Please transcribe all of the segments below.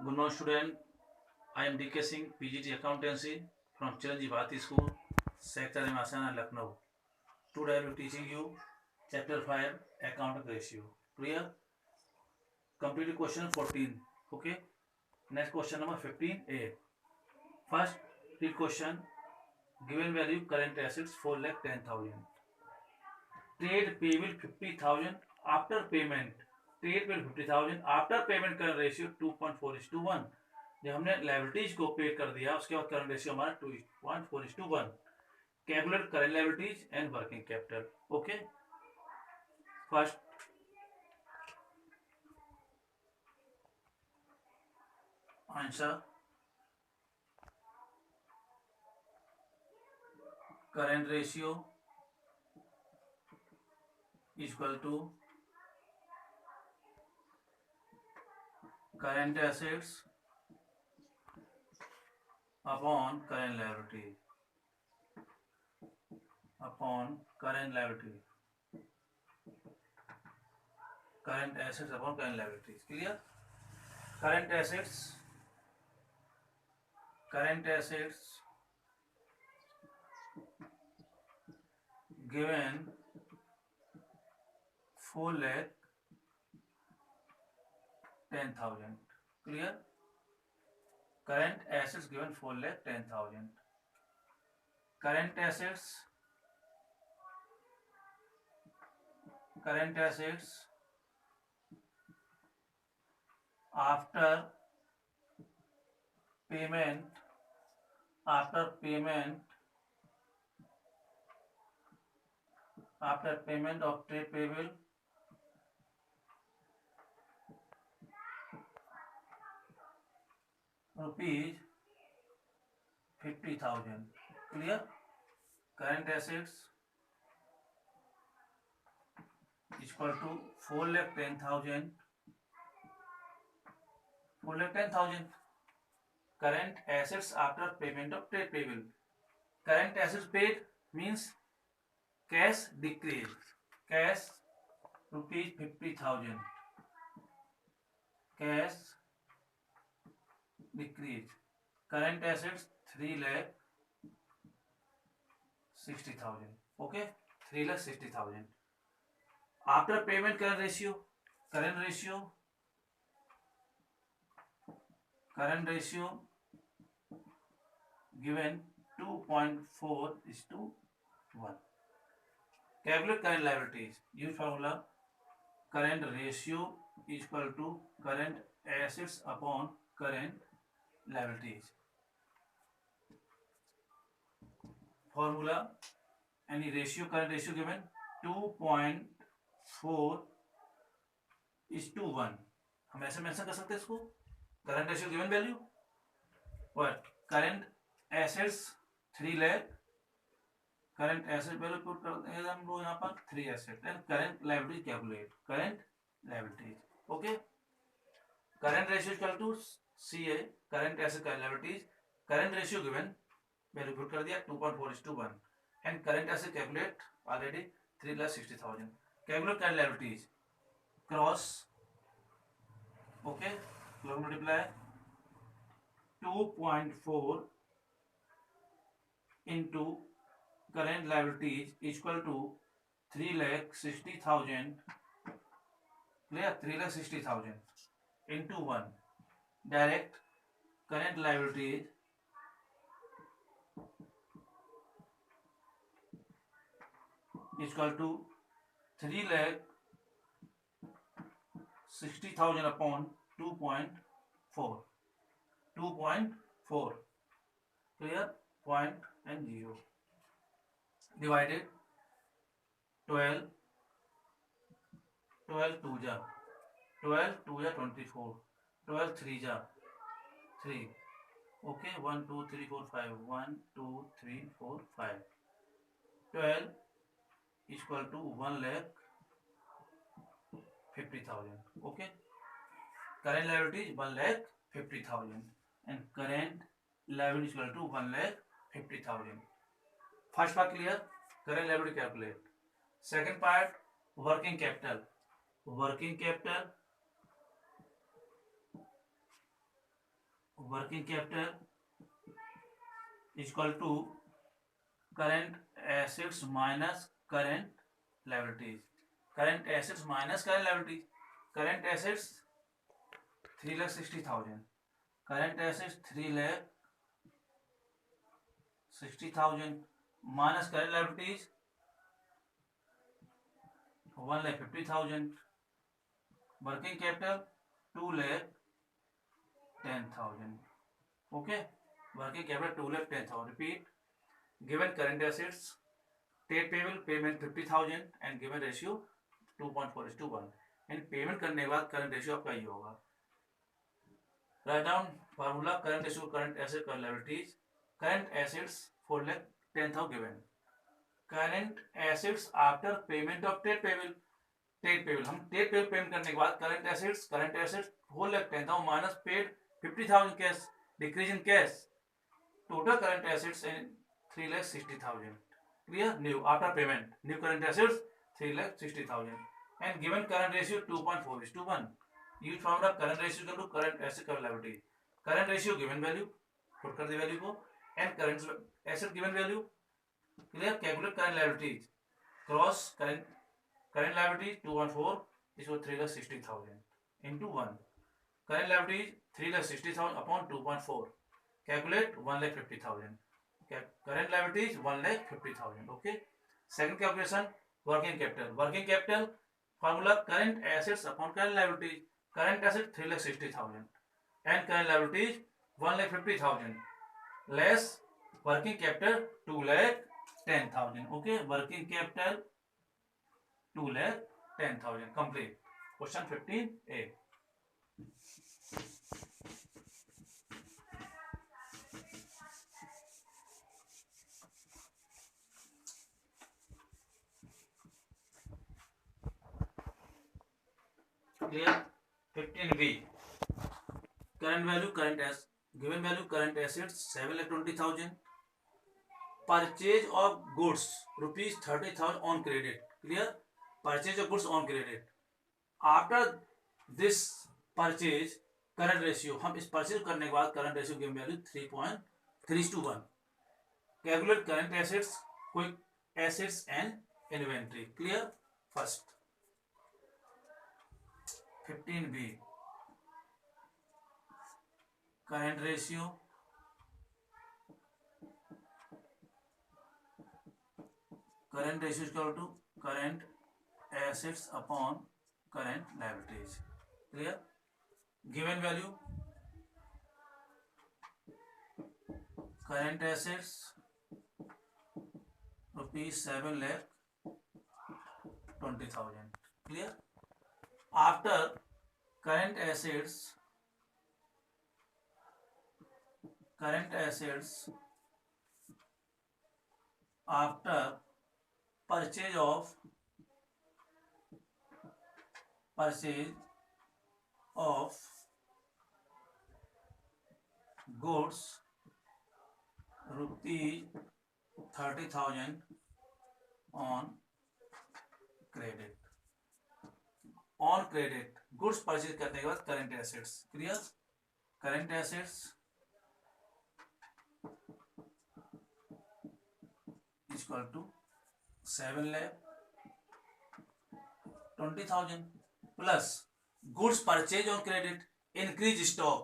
Good morning, student. I am DK Singh, PGT Accountancy from Chiranjeev Bharati School, Sector Masana, Lucknow. Today I will be teaching you Chapter 5, Accounting Ratio. Clear? Complete question 14. Okay. Next question number 15A. First, read question. Given value current assets 4,10,000. Trade payable 50,000 after payment. Trade payable 50,000 after payment current ratio 2.4:1. जब हमने liabilities को पे कर दिया उसके बाद current ratio हमारा 2.4:1. Calculate current liabilities and working capital. Okay. First answer current ratio equal to current assets upon current liability. Upon current liability. Current assets upon current liabilities. Clear? Current assets given 4,10,000. Clear? Current assets given 4,10,000. Current assets after payment of trade payable rupees 50,000. Clear? Current assets equal to 4,10,000. 4,10,000. Current assets after payment of trade payable. Current assets paid means cash decrease. Cash rupees 50,000. Cash decrease. Current assets 3,60,000. Okay, 3,60,000. After payment current ratio given 2.4:1. Calculate current liabilities. Use formula. Current ratio equal to current assets upon current liabilities. Formula. Any ratio, current ratio given 2.4:1. हम ऐसे mention कर सकते हैं इसको. Current ratio given value और current assets 3 lakh. Current asset value put करते हैं हम लोग यहाँ पर 3 asset and current liability calculate. Current liabilities. Okay. Current ratio equal to CA current asset current liabilities. Current ratio given value put कर दिया 2.4:1 and current asset calculate already 3,60,000. Calculate current liabilities cross. Okay. multiply 2.4 into current liabilities equal to 3,60,000. Clear? 3,60,000 into 1. Direct current liabilities equal to 3,60,000 upon 2.4. 2.4. Clear? Point and 0. Divided 12. 12 2 ja 24. 12 3 ja 3. Okay. 1 2 3 4 5. 1 2 3 4 5. 12 equal to 1,50,000. Okay. Current liability is 1,50,000 and current liability is equal to 1,50,000. First part clear? Current liability calculate. Second part, working capital. Working capital working capital is equal to current assets minus current liabilities. Current assets minus current liabilities. Current assets 3,60,000. Current assets 3,60,000 minus current liabilities 1,50,000. Working capital 2,10,000. Okay. Working capital 2,10,000. Repeat. Given current assets, trade payable payment 50,000 and given ratio 2.4:1. And payment करने के बाद current ratio आपका ये होगा. Write down formula current ratio current asset current liabilities. Current assets 4,10,000 given. Current assets after payment of trade payable. Trade payable हम trade payable payment करने के बाद current assets 4,10,000 minus paid 50,000 cash, decrease in cash. Total current assets 3,60,000. Clear? New after payment. New current assets 3,60,000. And given current ratio 2.4:1. Use formula current ratio equal to current asset current liability. Current ratio given value. Put कर दे value को. And current asset given value. Clear? Calculate current liabilities. Cross current liabilities 2.4 is 3,60,000 into 1. Current liabilities 3,60,000 upon 2.4. Calculate 1,50,000. Current liabilities 1,50,000. Okay. Second calculation working capital. Working capital formula current assets upon current liabilities. Current assets 3,60,000 and current liabilities 1,50,000 less working capital 2,10,000. Okay. Working capital 2,10,000. Complete. Question 15A. Clear? 15B. Current value, current assets. Given value, current assets 7,20,000. Purchase of goods rupees 30,000 on credit. Clear? Purchase of goods on credit. After this purchase, current ratio. हम इस purchase करने के बाद current ratio given value 3.3:1. Calculate current assets, quick assets and inventory. Clear? First. 15B. Current ratio. Current ratio is equal to current assets upon current liabilities. Clear? Given value. Current assets rupees 7,20,000. Clear? After current assets after purchase of goods rupees 30,000 on credit. On credit goods purchase करने के बाद current assets. Clear? Current assets is equal to 7,20,000 plus goods purchase on credit. Increase stock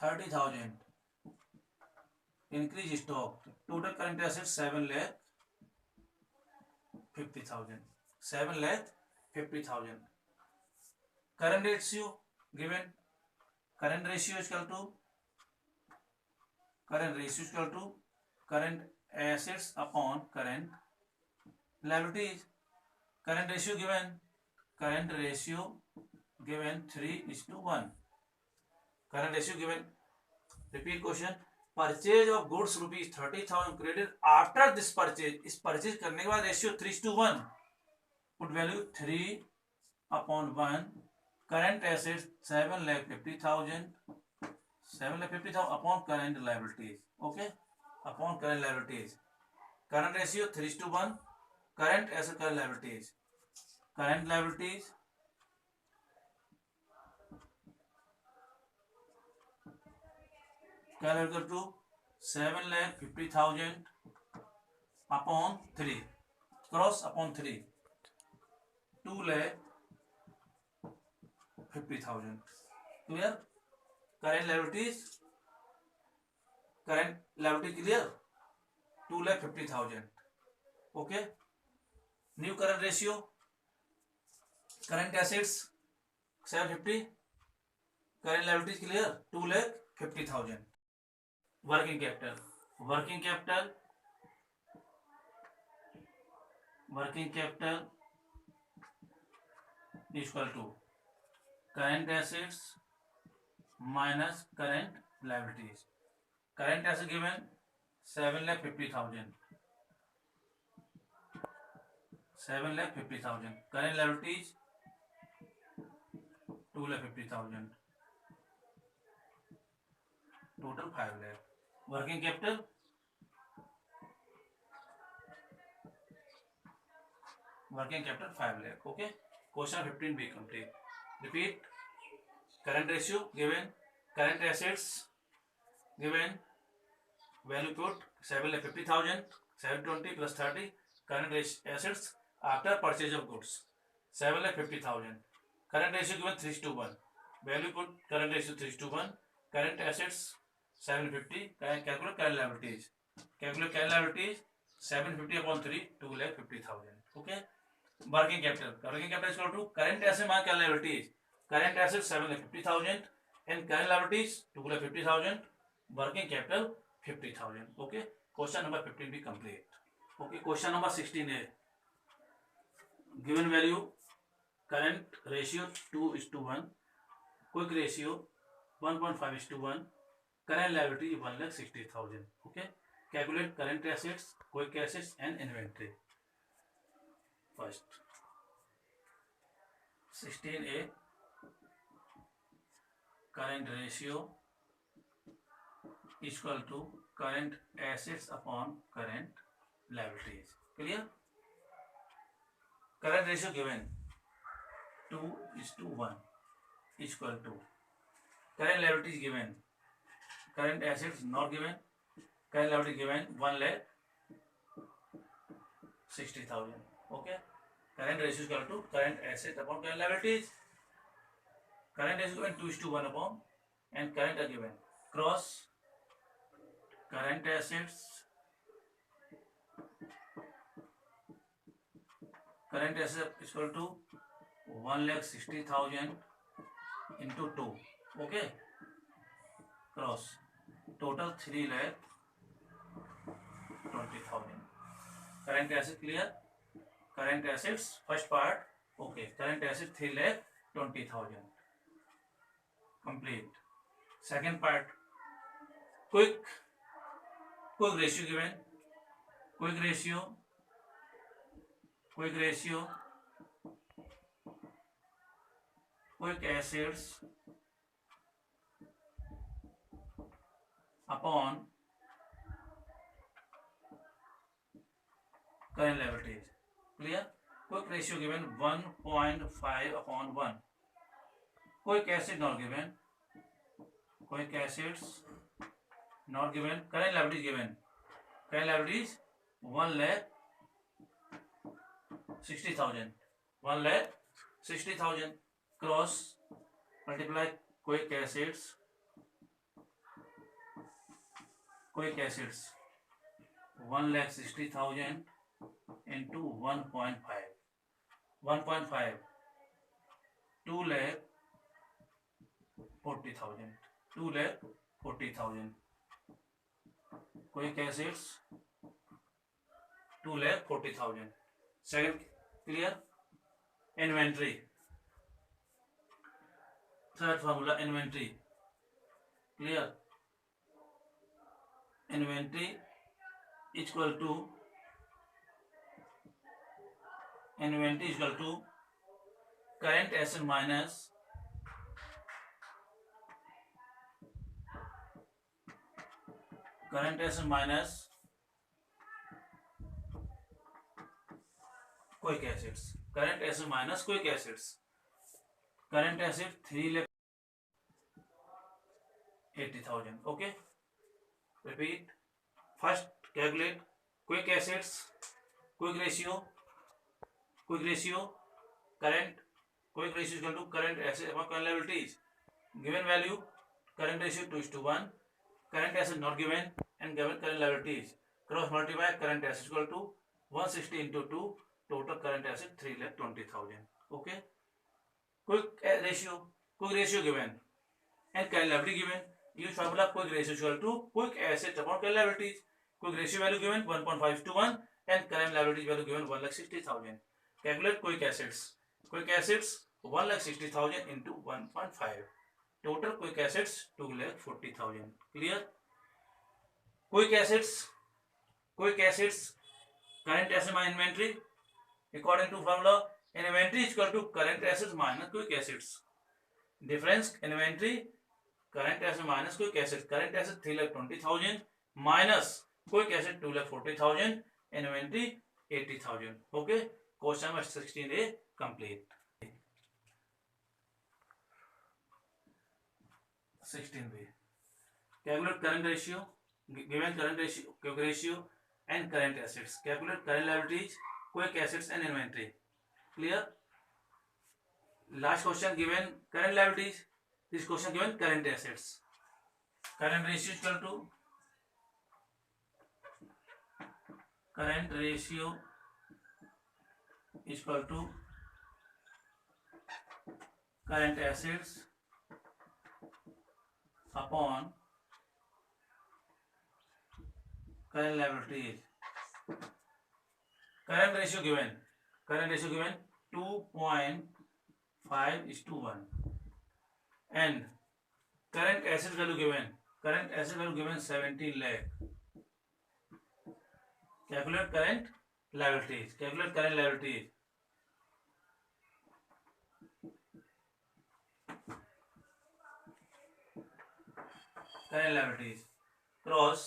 30,000. Increase stock. Total current assets 7,50,000. 7,50,000. Current ratio given. Current ratio is equal to current assets upon current liabilities. Current ratio given 3:1. Current ratio given. Repeat question. Purchase of goods rupees 30,000 credit. After this purchase, इस purchase करने के बाद ratio 3:1. Put value 3/1. Current assets 7,50,000. 7,50,000 upon current liabilities. Okay, upon current liabilities. Current ratio 3:1. Current asset current liabilities. Current liabilities Calculate to 7,50,000 upon 3 cross upon 3 2,50,000. Clear? Current liability clear? 2,50,000. Okay. New current ratio. Current assets 750. Current liabilities clear? 2,50,000. Working capital is equal to current assets minus current liabilities. Current assets given 7,50,000. Current liabilities 2,50,000. Total 5 lakh. Working capital 5 lakh. Okay. Question 15 be complete. Repeat. Current ratio given. Current assets given. Value put 7,50,000. 720 plus 30. Current assets after purchase of goods 7,50,000. Current ratio given 3:1. Value put current ratio 3:1. Current assets 750. Calculate current liabilities. 750 upon 3 2,50,000. Okay. Working capital is equal to current asset minus current liabilities. Current assets 7,50,000 and current liabilities 2,50,000. Working capital 50,000. Okay. Question number 15 be complete. Okay. Question number 16 है. Given value current ratio 2:1. Quick ratio 1.5:1. Current liability 1,60,000. Okay. Calculate current assets, quick assets and inventory. First 16A current ratio is equal to current assets upon current liabilities. Clear? Current ratio given 2:1 is equal to current liabilities given, current assets not given, current liability given 1,60,000. Okay. Current ratio is equal to current assets upon current liabilities. Current ratio given 2:1 upon and current are given. Cross current assets is equal to 1,60,000 into 2. Okay. Cross total 3,20,000. Current assets clear? Current assets first part. Okay. Current assets 3,20,000. Complete. Second part. Quick ratio given. Quick assets upon current liabilities. Clear? Quick ratio given 1.5 upon 1. Quick assets not given. Current liabilities given. Current liabilities 1,60,000. 1,60,000. Cross multiply quick assets 1,60,000 into 1.5. 1.5 2,40,000. 2,40,000. Quick assets 2,40,000. Second clear? Inventory. Third formula inventory. Clear? Inventory is equal to current asset minus quick assets. Current asset minus quick assets. Current asset 3,80,000. Okay. Repeat. First, calculate quick assets, quick ratio, current. Quick ratio is equal to current asset upon current liabilities. Given value, current ratio 2:1. Current asset not given and given current liabilities. Cross multiply current asset equal to 160 into 2. Total current asset 3,20,000. Okay. Quick ratio given and current liability given. Use formula quick ratio equal to quick assets upon current liabilities. Quick ratio value given 1.5 to 1 and current liabilities value given 1,60,000. Calculate quick assets. Quick assets 1,60,000 into 1.5. Total quick assets 2,40,000. Clear? Quick assets. Current asset minus inventory. According to formula, inventory is equal to current assets minus quick assets. Difference inventory, current asset minus quick assets. Current asset 3,20,000 minus quick asset 2,40,000. Inventory 80,000. Okay. Question number 16A complete. 16B. Calculate current ratio. Given current ratio, quick ratio, and current assets. Calculate current liabilities, quick assets, and inventory. Clear? Last question given current liabilities. This question given current assets. Current ratio is equal to current assets upon current liabilities. Current ratio given 2.5:1 and current asset value given 17 lakh. Calculate current liabilities. Cross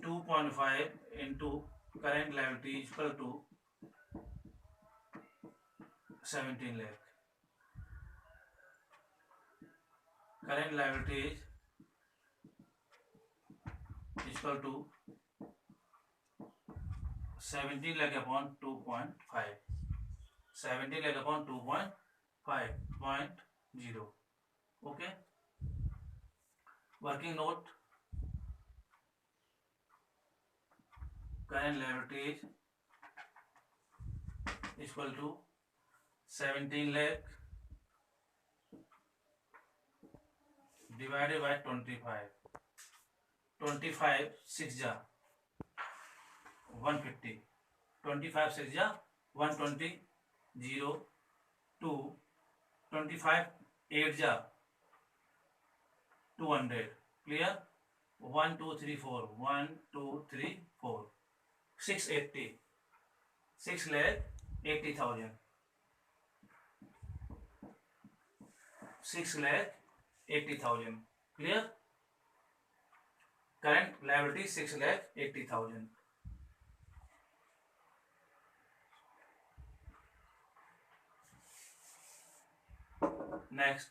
2.5 into current liability is equal to 17 lakh. Current liabilities is equal to 17 lakh upon 2.5. 17 lakh upon 2.5.0. Okay. Working note. Current liabilities is equal to 17 lakh divided by 25. 25 6 ja 150. 25 6 ja 120. 0 2. 25 8 ja 200. Clear? 1 2 3 4. 1 2 3 4. 680. 6,80,000. 6,80,000. Clear? Current liability 6,80,000. Next,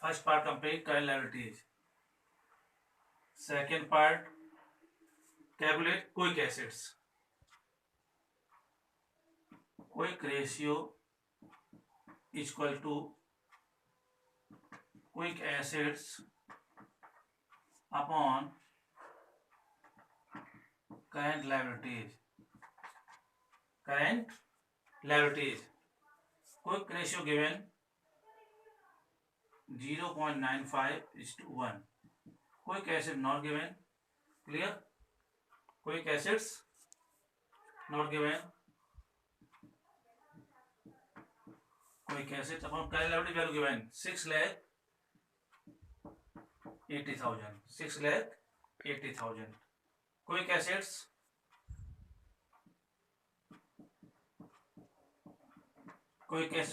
first part complete, current liabilities. Second part, calculate quick assets. Quick ratio is equal to quick assets upon current liabilities. Quick ratio given 0.95:1. Quick asset not given. Clear? Quick assets not given. Quick assets upon current liability value given 6,80,000. 6,80,000. Quick assets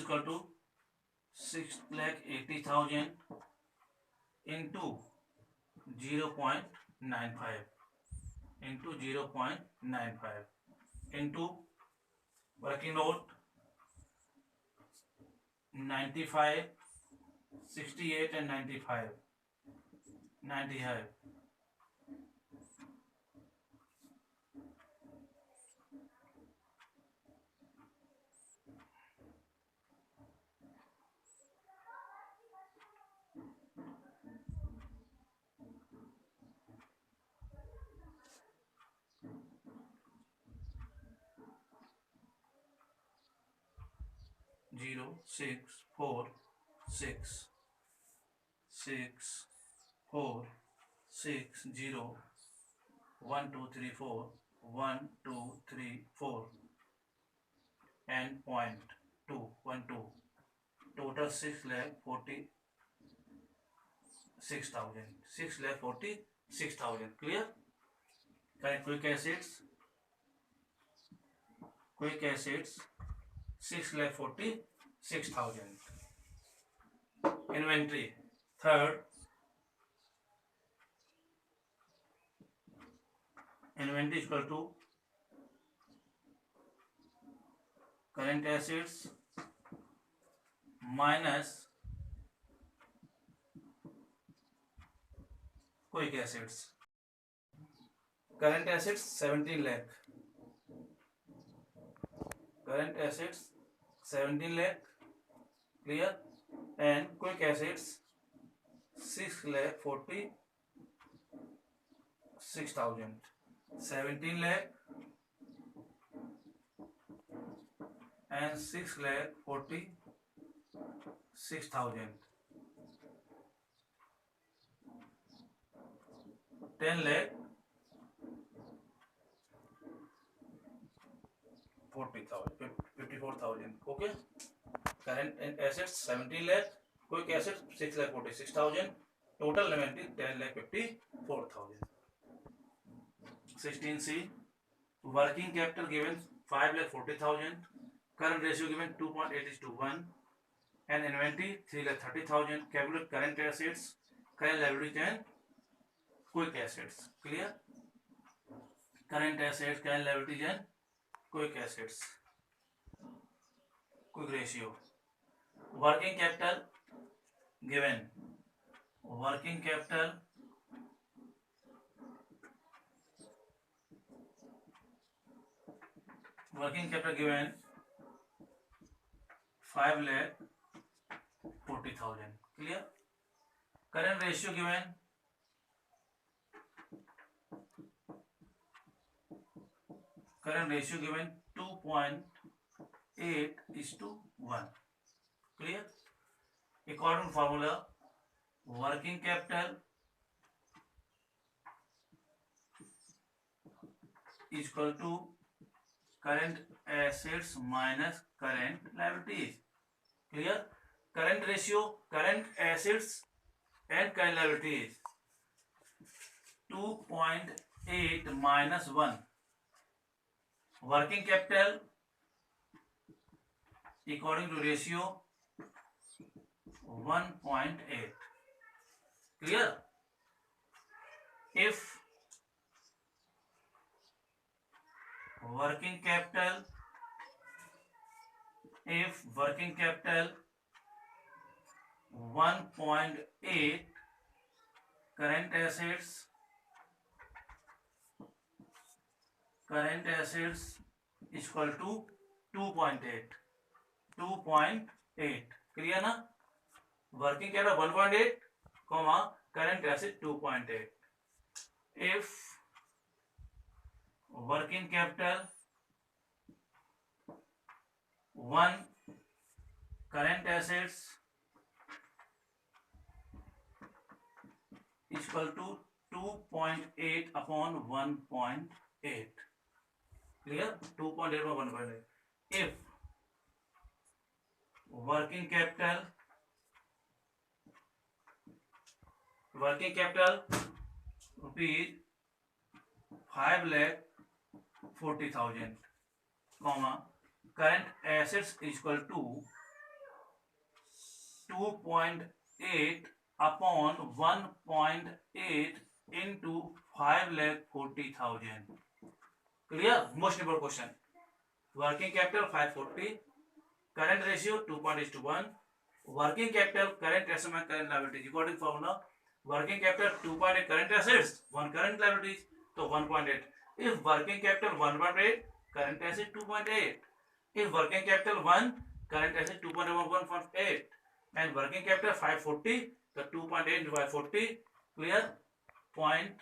equal to 6,80,000 into 0.95 into working note 95, 68 and 95. 90 है। Zero 6 4 6 6 4 6 0 1 2 3 4 1 2 3 4 and point 2 1 2 total 6,46,000 6,46,000 clear. Correct. Quick assets 6,46,000. Inventory third. Inventory is equal to current assets minus quick assets. Current assets 17 lakh. Current assets 17 lakh, clear, and quick assets 6,46,000. 17 lakh and 6,46,000. 10 lakh 40,000 54,000. Okay. Current assets 17 lakh, quick assets 6,46,000, total inventory 10 lakh 54,000. 16C. Working capital given 5 lakh 40,000, current ratio given 2.8:1, and inventory 3 lakh 30,000. Calculate current assets, current liabilities and quick assets. Clear. Current assets, current liabilities and quick assets. Quick ratio. Working capital given. Working capital given 5 lakh 40,000. Clear. Current ratio given 2.8:1. Clear. According to formula, working capital is equal to current assets minus current liabilities. Clear. Current ratio, current assets and current liabilities 2.8 minus 1. Working capital according to ratio 1.8. Clear. If working capital 1.8, current assets is equal to 2.8. Clear ना. Working capital 1.8, current asset 2.8. If working capital 1, current assets is equal to 2.8 upon 1.8. Clear. 2.8 upon 1.8. If working capital rupees 5 lakh 40,000, current assets is equal to 2.8 upon 1.8 into 5 lakh 40,000. Clear. Most important question. Working capital 540, current ratio 2.8:1, working capital, current asset and current liability. According formula, working capital 2.8 current assets 1 current liabilities, तो 1.8. If working capital 1.8 current asset 2.8, if working capital 1 current asset 2.1.8 and working capital 540, the 2.8 by 40 clear. Point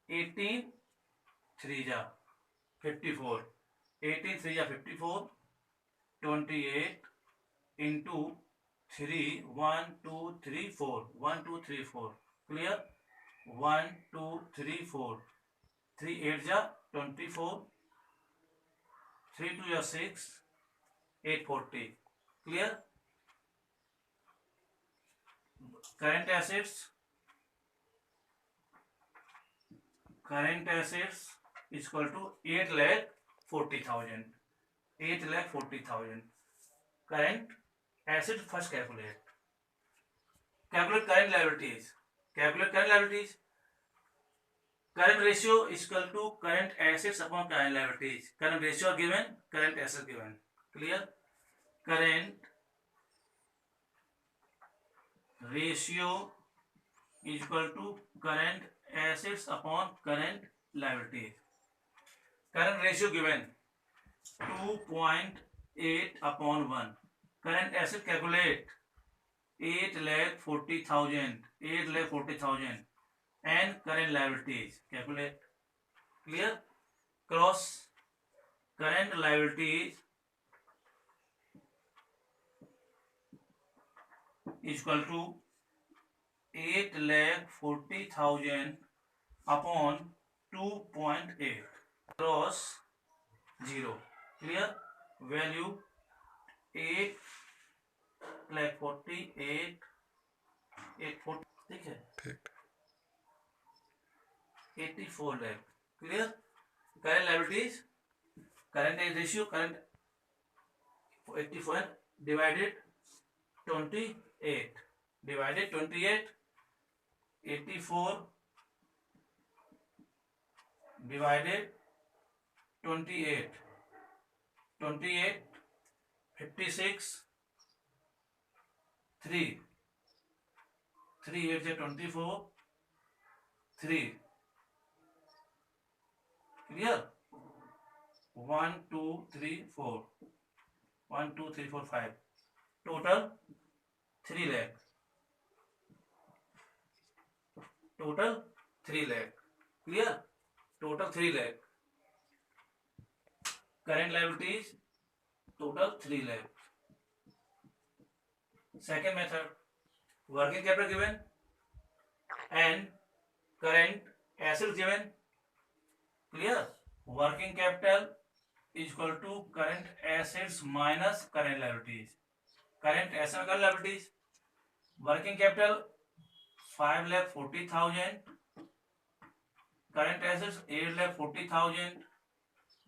18 3 ja 54, 18 3 ja 54, 28 into 3, 1 2 3 4, 1 2 3 4 clear. 1 2 3 4, 3 8 ja 24, 3 2 ja 6, 840 clear. Current assets is equal to 8,40,000. 8,40,000. Current asset first calculate current liabilities. Current ratio is equal to current assets upon current liabilities. Current ratio given, current assets given. Clear. Current ratio is equal to current assets upon current liabilities. Current ratio given 2.8 upon 1. Current asset calculate 8,40,000 and current liabilities calculate. Clear. Cross current liabilities is equal to 8,40,000 upon 2.8 cross 0. Clear. Value 8,48 840 ठीक है 84 lakh. Clear. Current liabilities, current ratio, current 84 divided 28, divided 28, 84 divided 28, 56, 3 8 24, 3. Clear. 1 2 3 4, 1 2 3 4 5. Total 3 lakh. Total 3 lakh. Clear. Total 3 lakh. Current liabilities total 3 lakh. Second method, working capital given and current assets given. Clear. Working capital is equal to current assets minus current liabilities. Current assets, current liabilities. Working capital 5,40,000. Current assets 8,40,000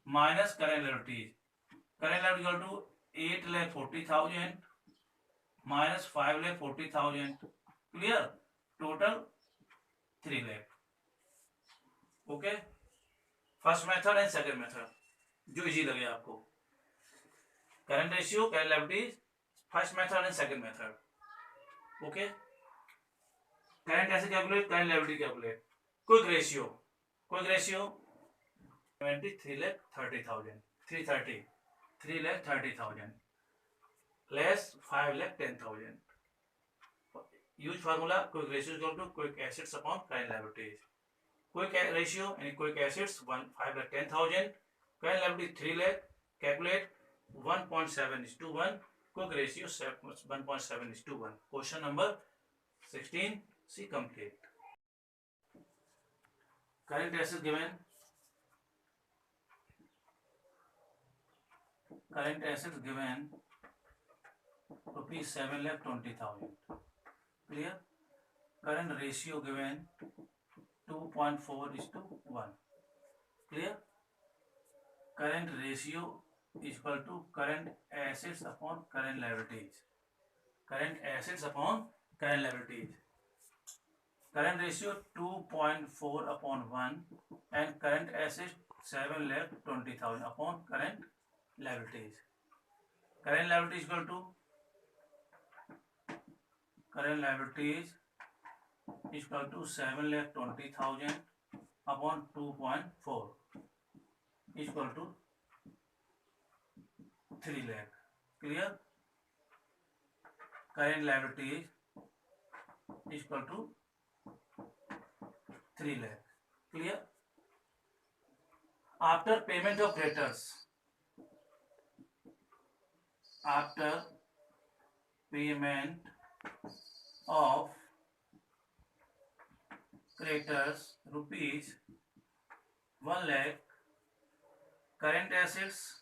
minus current liabilities. Current liability equal to 8,40,000 minus 5,40,000. Clear. Total 3 lakh. Okay. First method and second method जो easy लगे आपको. Current ratio, current liabilities, first method and second method. Okay. Current ऐसे calculate, current liability calculate. Quick ratio 3,30,000 3,30,000 less 5,10,000. Use formula quick ratio equal to quick assets upon current liabilities. Quick ratio and quick assets 5,10,000. Current liability 3 lakh. Calculate 1.7:1. Quick ratio 1.7:1. Question number 16. See complete. Current assets given. Current assets given rupees 7,20,000. Clear. Current ratio given 2.4:1. Clear. Current ratio is equal to current assets upon current liabilities. Current assets upon current liabilities. Current ratio 2.4/1 and current assets 7,20,000 upon current liabilities. Current liability is equal to current liabilities equal to 7,20,000 upon 2.4 equal to 3 lakh. Clear? Current liability is equal to 3 lakh. Clear? After payment of creditors, after payment of creditors rupees 1 lakh, current assets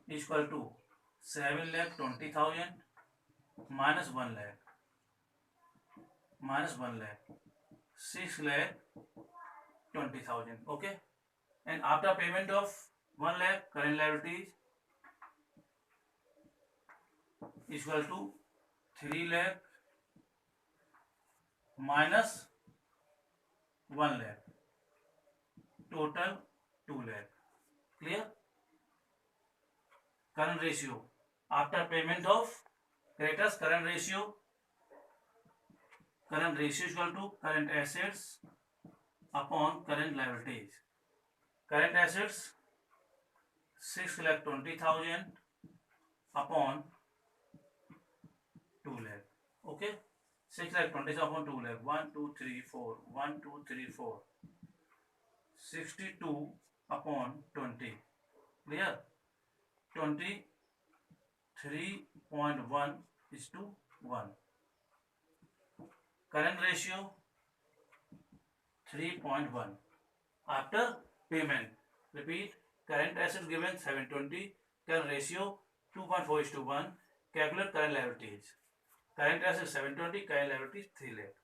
equal to 7,20,000 minus 1 lakh 6,20,000. Okay, and after payment of 1 lakh, current liabilities equal to 3 lakh minus 1 lakh, total 2 lakh. Clear? Current ratio after payment of creditors, current ratio equal to current assets upon current liabilities. Current assets 6,20,000 upon 2 lakh. Okay, 6,20,000 upon 2 lakh. 1 2 3 4 1 2 3 4 62 upon 20. Clear? 23.1 is to 1. Current ratio 3.1 after payment. Repeat, current assets given 720, current ratio 2.4 is to 1. Calculate current liabilities. Current assets 720, current liabilities 3 lakh.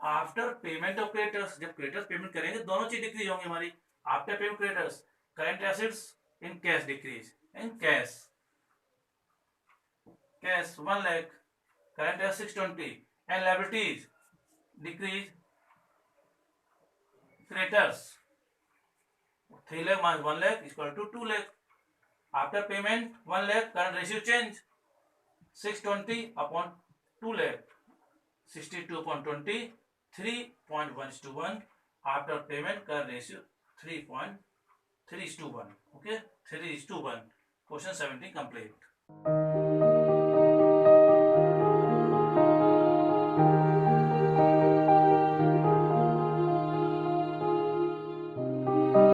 After payment of creditors, जब creditors payment करेंगे दोनों चीज decrease होंगी हमारी. After payment creditors, current assets in cash decrease, in cash 1 lakh, current assets 620 and liabilities decrease. Creditors 3 lakh minus 1 lakh is equal to 2 lakh. After payment 1 lakh, current ratio change 620 upon 2 lakh, 62 upon 20, 3.1 is to 1. After payment current ratio 3.3 is to 1. Okay, 3 is to 1. Question 17 complete.